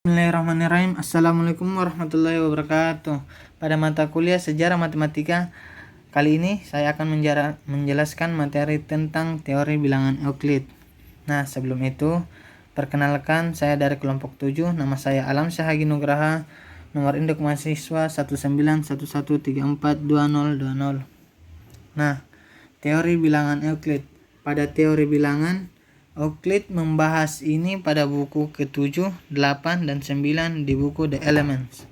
Bismillahirrahmanirrahim. Assalamualaikum warahmatullahi wabarakatuh. Pada mata kuliah Sejarah Matematika kali ini saya akan menjelaskan materi tentang teori bilangan Euclid. Nah, sebelum itu perkenalkan, saya dari kelompok 7. Nama saya Alam Syahagi Nugraha. Nomor induk mahasiswa 1911342020. Nah, teori bilangan Euclid. Pada teori bilangan Euclid membahas ini pada buku ke-7, 8, dan 9 di buku The Elements.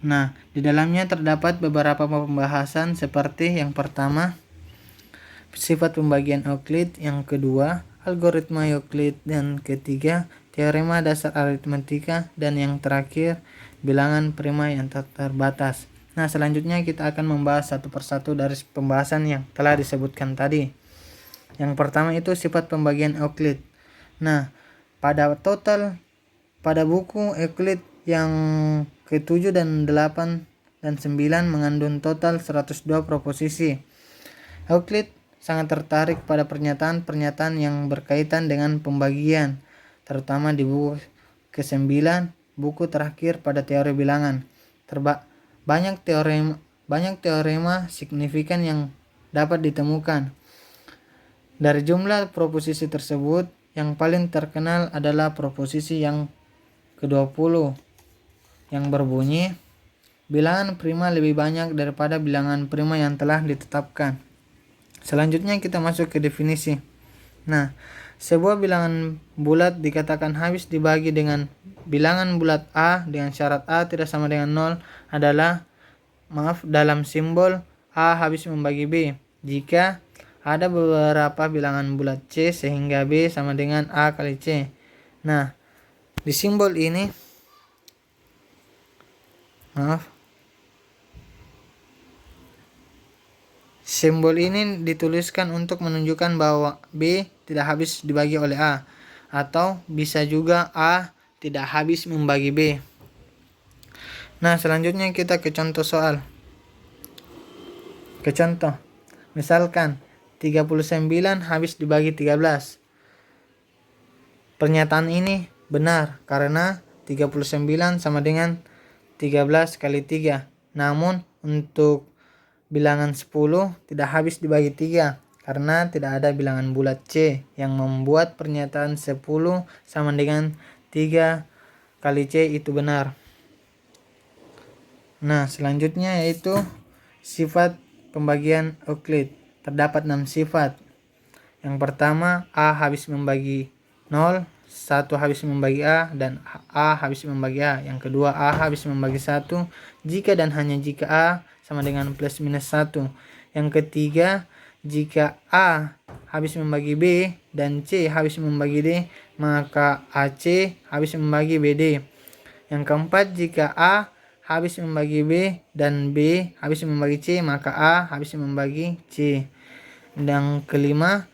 Nah, di dalamnya terdapat beberapa pembahasan seperti yang pertama, sifat pembagian Euclid, yang kedua, algoritma Euclid, dan ketiga, teorema dasar aritmatika, dan yang terakhir, bilangan prima yang terbatas. Nah, selanjutnya kita akan membahas satu persatu dari pembahasan yang telah disebutkan tadi. Yang pertama itu sifat pembagian Euclid. Nah, pada buku Euclid yang ke-7 dan 8 dan 9 mengandung total 102 proposisi. Euclid sangat tertarik pada pernyataan-pernyataan yang berkaitan dengan pembagian, terutama di buku ke-9, buku terakhir pada teori bilangan. Banyak teorema signifikan yang dapat ditemukan. Dari jumlah proposisi tersebut, yang paling terkenal adalah proposisi yang ke-20 yang berbunyi, bilangan prima lebih banyak daripada bilangan prima yang telah ditetapkan. Selanjutnya kita masuk ke definisi. Nah, sebuah bilangan bulat dikatakan habis dibagi dengan bilangan bulat A dengan syarat A tidak sama dengan 0 adalah, dalam simbol A habis membagi B, jika ada beberapa bilangan bulat C sehingga B sama dengan A kali C. Nah, di simbol ini, simbol ini dituliskan untuk menunjukkan bahwa B tidak habis dibagi oleh A, atau bisa juga A tidak habis membagi B. Nah, selanjutnya kita ke contoh soal. Ke contoh, misalkan 39 habis dibagi 13. Pernyataan ini benar karena 39 sama dengan 13 kali 3. Namun untuk bilangan 10 tidak habis dibagi 3 karena tidak ada bilangan bulat C yang membuat pernyataan 10 sama dengan 3 kali C itu benar. Nah, selanjutnya yaitu sifat pembagian Euclid. Terdapat 6 sifat. Yang pertama, A habis membagi 0, 1 habis membagi A, dan A habis membagi A. Yang kedua, A habis membagi 1 jika dan hanya jika A sama dengan plus minus 1. Yang ketiga, jika A habis membagi B dan C habis membagi D, maka AC habis membagi BD. Yang keempat, jika A habis membagi B dan B habis membagi C, maka A habis membagi C. Dan kelima,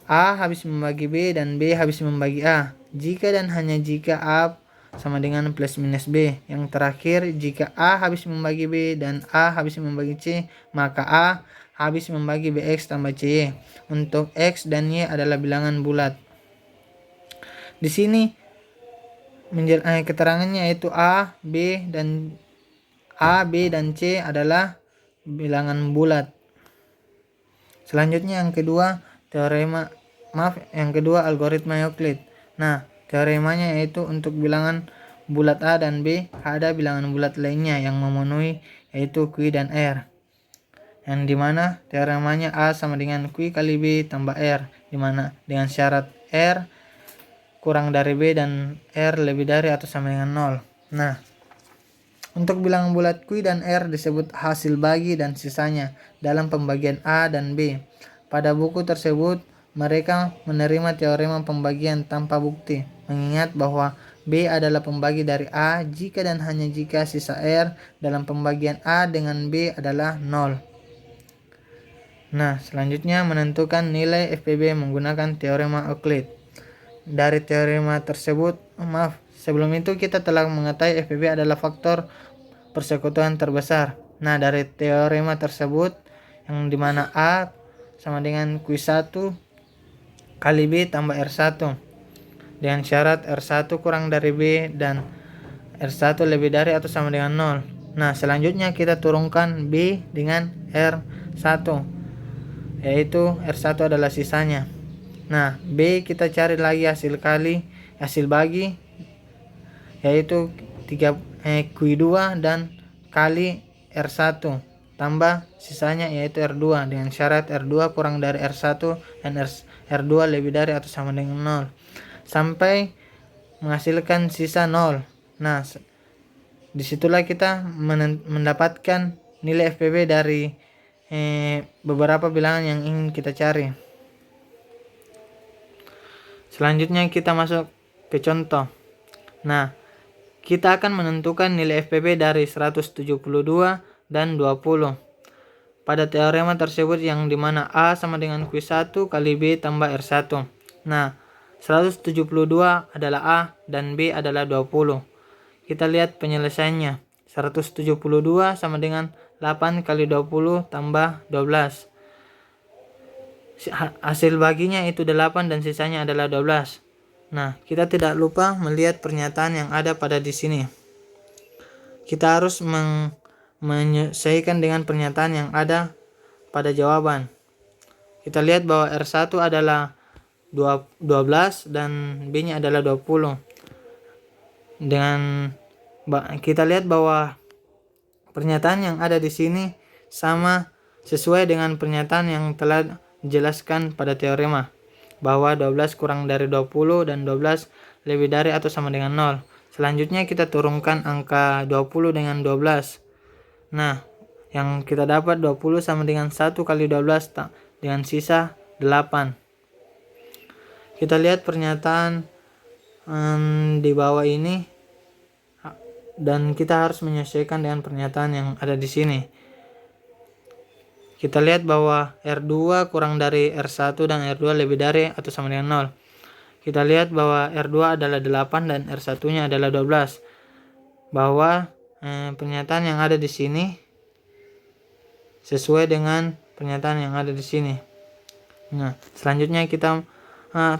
A habis membagi B dan B habis membagi A, jika dan hanya jika A sama dengan plus minus B. Yang terakhir, jika A habis membagi B dan A habis membagi C, maka A habis membagi BX tambah CY. Untuk X dan Y adalah bilangan bulat. Di sini keterangannya yaitu A, B, dan C adalah bilangan bulat. Selanjutnya yang kedua, algoritma Euclid. Nah, teoremanya yaitu untuk bilangan bulat A dan B, ada bilangan bulat lainnya yang memenuhi yaitu Q dan R. Yang dimana teoremanya A sama dengan Q kali B tambah R, dimana dengan syarat R kurang dari B dan R lebih dari atau sama dengan 0. Nah, untuk bilangan bulat Q dan R disebut hasil bagi dan sisanya dalam pembagian A dan B. Pada buku tersebut, mereka menerima teorema pembagian tanpa bukti, mengingat bahwa B adalah pembagi dari A jika dan hanya jika sisa R dalam pembagian A dengan B adalah 0. Nah, selanjutnya menentukan nilai FPB menggunakan teorema Euclid. Dari teorema tersebut, sebelum itu kita telah mengetahui FPB adalah faktor persekutuan terbesar. Nah, dari teorema tersebut, yang dimana A sama dengan Q1 kali B tambah R1 dengan syarat R1 kurang dari B dan R1 lebih dari atau sama dengan 0. Nah, selanjutnya kita turunkan B dengan R1, yaitu R1 adalah sisanya. Nah, B kita cari lagi hasil bagi, yaitu Q2 dan kali R1 tambah sisanya yaitu R2, dengan syarat R2 kurang dari R1 dan R2 lebih dari atau sama dengan 0, sampai menghasilkan sisa 0. Nah, disitulah kita mendapatkan nilai FPB dari beberapa bilangan yang ingin kita cari. Selanjutnya kita masuk ke contoh. Nah, kita akan menentukan nilai FPB dari 172 dan 20 pada teorema tersebut, yang dimana A sama dengan Q1 kali B tambah R1. Nah, 172 adalah A dan B adalah 20. Kita lihat penyelesaiannya. 172 sama dengan 8 kali 20 tambah 12. Hasil baginya itu 8 dan sisanya adalah 12. Nah, kita tidak lupa melihat pernyataan yang ada pada di sini. Kita harus menyesuaikan dengan pernyataan yang ada pada jawaban. Kita lihat bahwa R1 adalah 12 dan B-nya adalah 20. Kita lihat bahwa pernyataan yang ada di sini sama sesuai dengan pernyataan yang telah dijelaskan pada teorema, bahwa 12 kurang dari 20 dan 12 lebih dari atau sama dengan 0. Selanjutnya kita turunkan angka 20 dengan 12. Nah, yang kita dapat 20 sama dengan 1 kali 12 dengan sisa 8. Kita lihat pernyataan di bawah ini, dan kita harus menyesuaikan dengan pernyataan yang ada di sini. Kita lihat bahwa R2 kurang dari R1 dan R2 lebih dari atau sama dengan 0. Kita lihat bahwa R2 adalah 8 dan R1-nya adalah 12. Bahwa pernyataan yang ada di sini sesuai dengan pernyataan yang ada di sini. Nah, selanjutnya kita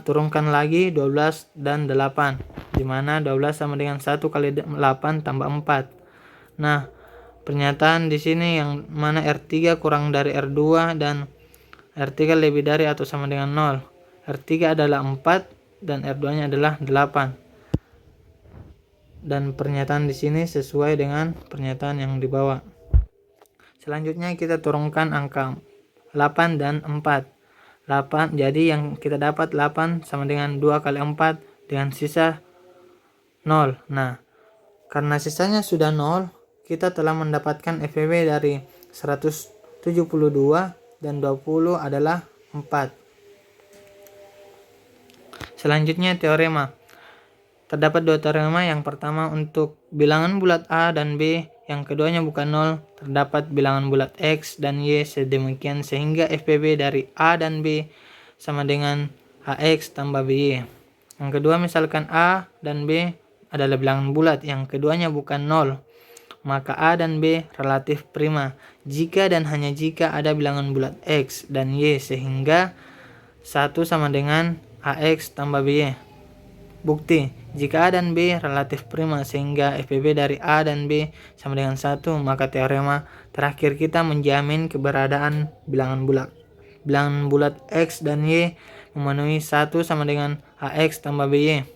turunkan lagi 12 dan 8, di mana 12 sama dengan 1 kali 8 tambah 4. Nah, pernyataan di sini yang mana R3 kurang dari R2 dan R3 lebih dari atau sama dengan 0. R3 adalah 4 dan R2-nya adalah 8. Dan pernyataan di sini sesuai dengan pernyataan yang di bawah. Selanjutnya kita turunkan angka 8 dan 4. 8, jadi yang kita dapat 8 sama dengan 2 kali 4 dengan sisa 0. Nah, karena sisanya sudah 0, kita telah mendapatkan FPB dari 172 dan 20 adalah 4. Selanjutnya teorema. Terdapat dua teorema. Yang pertama untuk bilangan bulat A dan B, yang keduanya bukan 0, terdapat bilangan bulat X dan Y sedemikian sehingga FPB dari A dan B sama dengan AX tambah BY. Yang kedua, misalkan A dan B adalah bilangan bulat yang keduanya bukan 0, maka A dan B relatif prima jika dan hanya jika ada bilangan bulat X dan Y sehingga 1 sama dengan AX tambah BY. Bukti, jika A dan B relatif prima sehingga FPB dari A dan B sama dengan 1, maka teorema terakhir kita menjamin keberadaan bilangan bulat. Bilangan bulat X dan Y memenuhi 1 sama dengan AX tambah BY.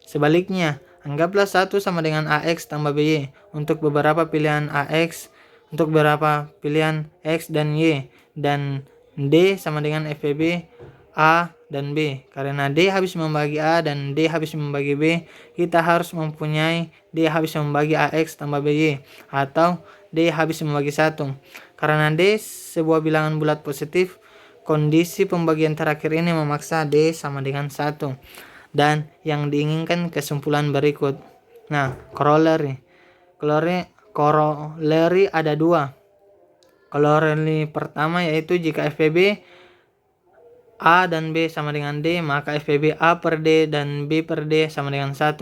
Sebaliknya, anggaplah 1 sama dengan AX tambah BY untuk beberapa pilihan AX, untuk beberapa pilihan X dan Y, dan D sama dengan FPB A dan B. Karena D habis membagi A dan D habis membagi B, kita harus mempunyai D habis membagi AX tambah BY atau D habis membagi 1. Karena D sebuah bilangan bulat positif, kondisi pembagian terakhir ini memaksa D sama dengan 1. Dan yang diinginkan kesimpulan berikut. Nah, corollary ada 2. Corollary pertama yaitu jika FPB A dan B sama dengan D, maka FPB A per D dan B per D sama dengan 1.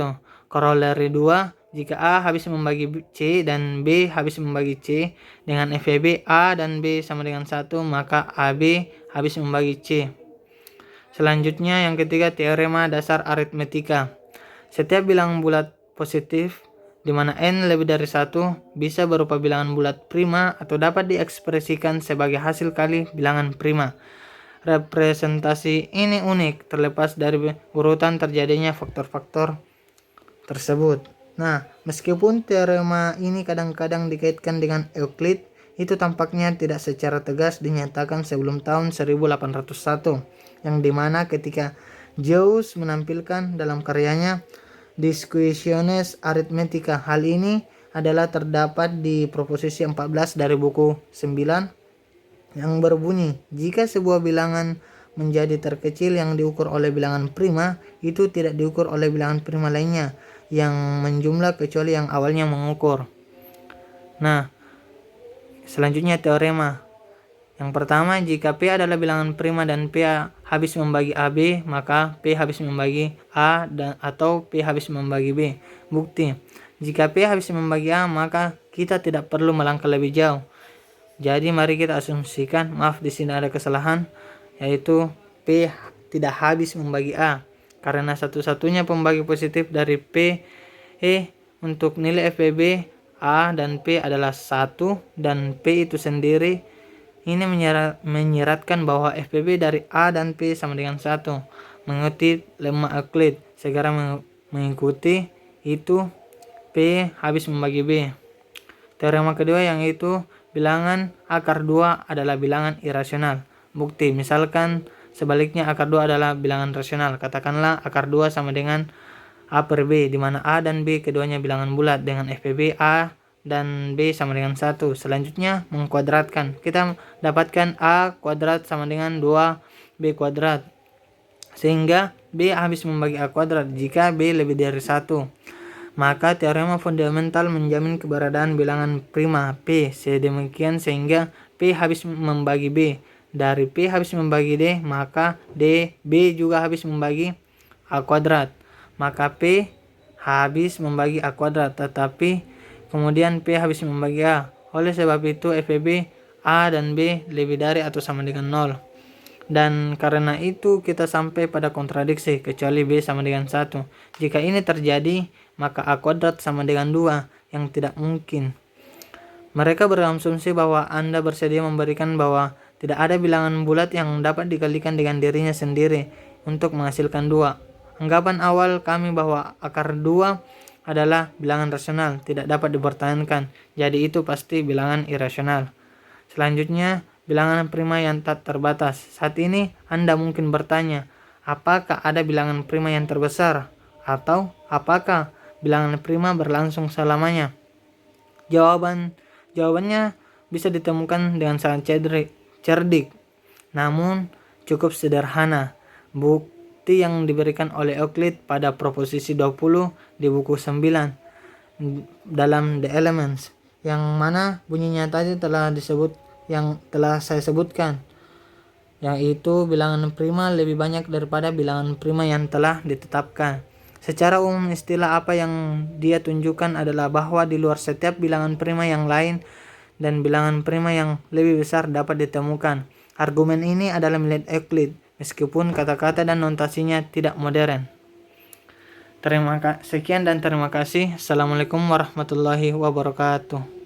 Corollary 2, jika A habis membagi C dan B habis membagi C dengan FPB A dan B sama dengan 1, maka AB habis membagi C. Selanjutnya yang ketiga, teorema dasar aritmetika. Setiap bilangan bulat positif di mana n lebih dari 1 bisa berupa bilangan bulat prima atau dapat diekspresikan sebagai hasil kali bilangan prima. Representasi ini unik terlepas dari urutan terjadinya faktor-faktor tersebut. Nah, meskipun teorema ini kadang-kadang dikaitkan dengan Euclid, itu tampaknya tidak secara tegas dinyatakan sebelum tahun 1801, yang dimana ketika Gauss menampilkan dalam karyanya Disquisitiones Arithmetica. Hal ini adalah terdapat di proposisi 14 dari buku 9 yang berbunyi, jika sebuah bilangan menjadi terkecil yang diukur oleh bilangan prima, itu tidak diukur oleh bilangan prima lainnya yang menjumlah kecuali yang awalnya mengukur. Nah, selanjutnya teorema. Yang pertama, jika P adalah bilangan prima dan P habis membagi AB, maka P habis membagi A atau P habis membagi B. Bukti, jika P habis membagi A, maka kita tidak perlu melangkah lebih jauh. Jadi mari kita asumsikan, maaf di sini ada kesalahan, yaitu P tidak habis membagi A, karena satu-satunya pembagi positif dari P untuk nilai FPB A dan P adalah 1, dan P itu sendiri ini menyeratkan bahwa FPB dari A dan P sama dengan 1. Mengikuti lemma Euclid, segera mengikuti itu P habis membagi B. Teorema kedua yang itu bilangan akar 2 adalah bilangan irasional. Bukti, misalkan sebaliknya akar 2 adalah bilangan rasional. Katakanlah akar 2 sama dengan A per B, di mana A dan B keduanya bilangan bulat dengan FPB A dan B sama dengan 1. Selanjutnya mengkuadratkan. Kita dapatkan A kuadrat sama dengan 2B kuadrat. Sehingga B habis membagi A kuadrat jika B lebih dari 1. Maka teorema fundamental menjamin keberadaan bilangan prima P sedemikian sehingga P habis membagi B. Dari P habis membagi D, maka B juga habis membagi A kuadrat. Maka P habis membagi A kuadrat, tetapi kemudian P habis membagi A. Oleh sebab itu FPB A dan B lebih dari atau sama dengan 0. Dan karena itu kita sampai pada kontradiksi kecuali B sama dengan 1. Jika ini terjadi, maka A kuadrat sama dengan 2, yang tidak mungkin. Mereka berasumsi bahwa Anda bersedia memberikan bahwa tidak ada bilangan bulat yang dapat dikalikan dengan dirinya sendiri untuk menghasilkan 2. Anggapan awal kami bahwa akar 2 adalah bilangan rasional tidak dapat dipertahankan, jadi itu pasti bilangan irasional. Selanjutnya, bilangan prima yang tak terbatas. Saat ini Anda mungkin bertanya, apakah ada bilangan prima yang terbesar? Atau apakah bilangan prima berlangsung selamanya? Jawabannya bisa ditemukan dengan sangat cerdik, namun cukup sederhana. Bukti yang diberikan oleh Euclid pada proposisi 20 di buku 9 dalam The Elements, yang mana bunyinya tadi yang telah saya sebutkan, yaitu bilangan prima lebih banyak daripada bilangan prima yang telah ditetapkan. Secara umum istilah apa yang dia tunjukkan adalah bahwa di luar setiap bilangan prima yang lain dan bilangan prima yang lebih besar dapat ditemukan. Argumen ini adalah milik Euclid, meskipun kata-kata dan notasinya tidak modern. Sekian dan terima kasih. Assalamualaikum warahmatullahi wabarakatuh.